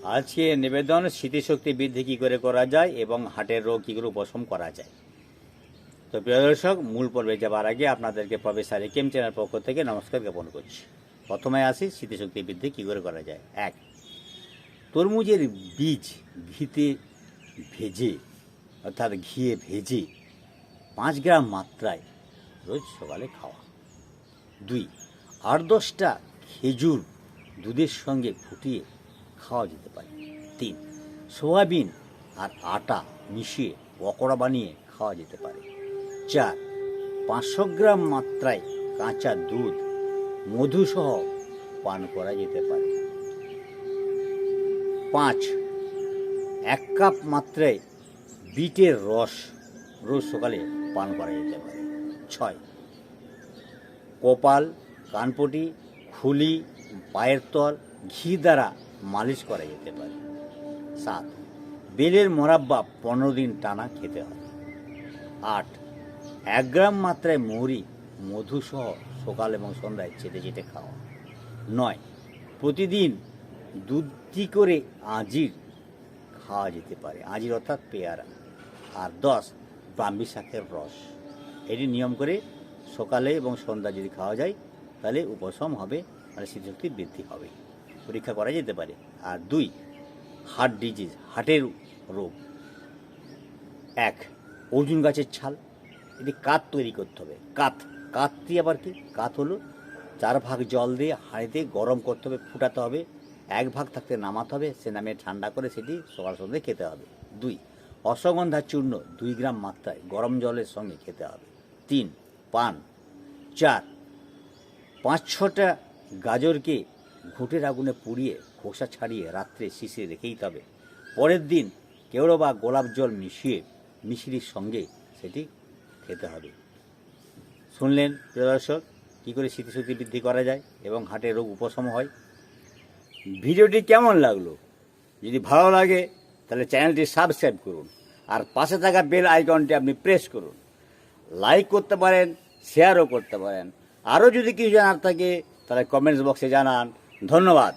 আজকে নিবেদন স্মৃতিশক্তি বৃদ্ধি কী করে করা যায় এবং হার্টের রোগ কী করে উপশম করা যায়। তো প্রিয় দর্শক, মূল পর্বে যাবার আগে আপনাদেরকে প্রফেসর একেএম চ্যানেল পক্ষ থেকে নমস্কার জ্ঞাপন করছি। প্রথমে আসি স্মৃতিশক্তি বৃদ্ধি কী করে করা যায়। 1. তরমুজের বীজ ঘিতে ভেজে অর্থাৎ ঘিয়ে ভেজে 5 গ্রাম মাত্রায় রোজ সকালে খাওয়া। 2. 8-10টা খেজুর দুধের সঙ্গে ফুটিয়ে খাওয়া যেতে পারে। 3. সোয়াবিন আর আটা মিশিয়ে পকোড়া বানিয়ে খাওয়া যেতে পারে। 4. 500 গ্রাম মাত্রায় কাঁচা দুধ মধুসহ পান করা যেতে পারে। 5. 1 কাপ মাত্রায় বিটের রস রোজ সকালে পান করা যেতে পারে। 6. কপাল, কানপটি, খুলি, পায়ের তল ঘি দ্বারা মালিশ করা যেতে পারে। 7. বেলের মোরাব্বা 15 দিন টানা খেতে হবে। 8. 1 গ্রাম মাত্রায় মৌরি মধুসহ সকাল এবং সন্ধ্যায় চেটে চেটে খাওয়া। 9. প্রতিদিন 2টি করে আঁজির খাওয়া যেতে পারে, আঁজির অর্থাৎ পেয়ারা। আর 10. ব্রাহ্মী শাকের রস। এটি নিয়ম করে সকালে এবং সন্ধ্যা যদি খাওয়া যায় তাহলে উপশম হবে, মানে স্মৃতিশক্তি বৃদ্ধি হবে, পরীক্ষা করা যেতে পারে। আর 2. হার্ট ডিজিজ, হার্টের রোগ। 1. অর্জুন গাছের ছাল, এটি কাত তৈরি করতে হবে। কাতটি আবার কি? কাত হলো 4 ভাগ জল দিয়ে হাঁড়িতে গরম করতে হবে, ফুটাতে হবে, 1 ভাগ থাকতে নামাতে হবে, সে নামে ঠান্ডা করে সেটি সকাল সন্ধ্যায় খেতে হবে। 2. অশ্বগন্ধা চূর্ণ 2 গ্রাম মাত্রায় গরম জলের সঙ্গে খেতে হবে। 3. পান। 4. 5-6টা গাজরকে ঘুঁটের আগুনে পুড়িয়ে খোসা ছাড়িয়ে রাত্রে শিশিয়ে রেখেই হবে। পরের দিন কেওড়া বা গোলাপ জল মিশিয়ে মিশ্রির সঙ্গে সেটি খেতে হবে। শুনলেন প্রিয় দর্শক, কী করে স্মৃতিশক্তি বৃদ্ধি করা যায় এবং হার্টের রোগ উপশম হয়। ভিডিওটি কেমন লাগলো? যদি ভালো লাগে তাহলে চ্যানেলটি সাবস্ক্রাইব করুন আর পাশে থাকা বেল আইকনটি আপনি প্রেস করুন। লাইক করতে পারেন, শেয়ারও করতে পারেন। আরও যদি কিছু জানার থাকে তাহলে কমেন্টস বক্সে জানান। ধন্যবাদ।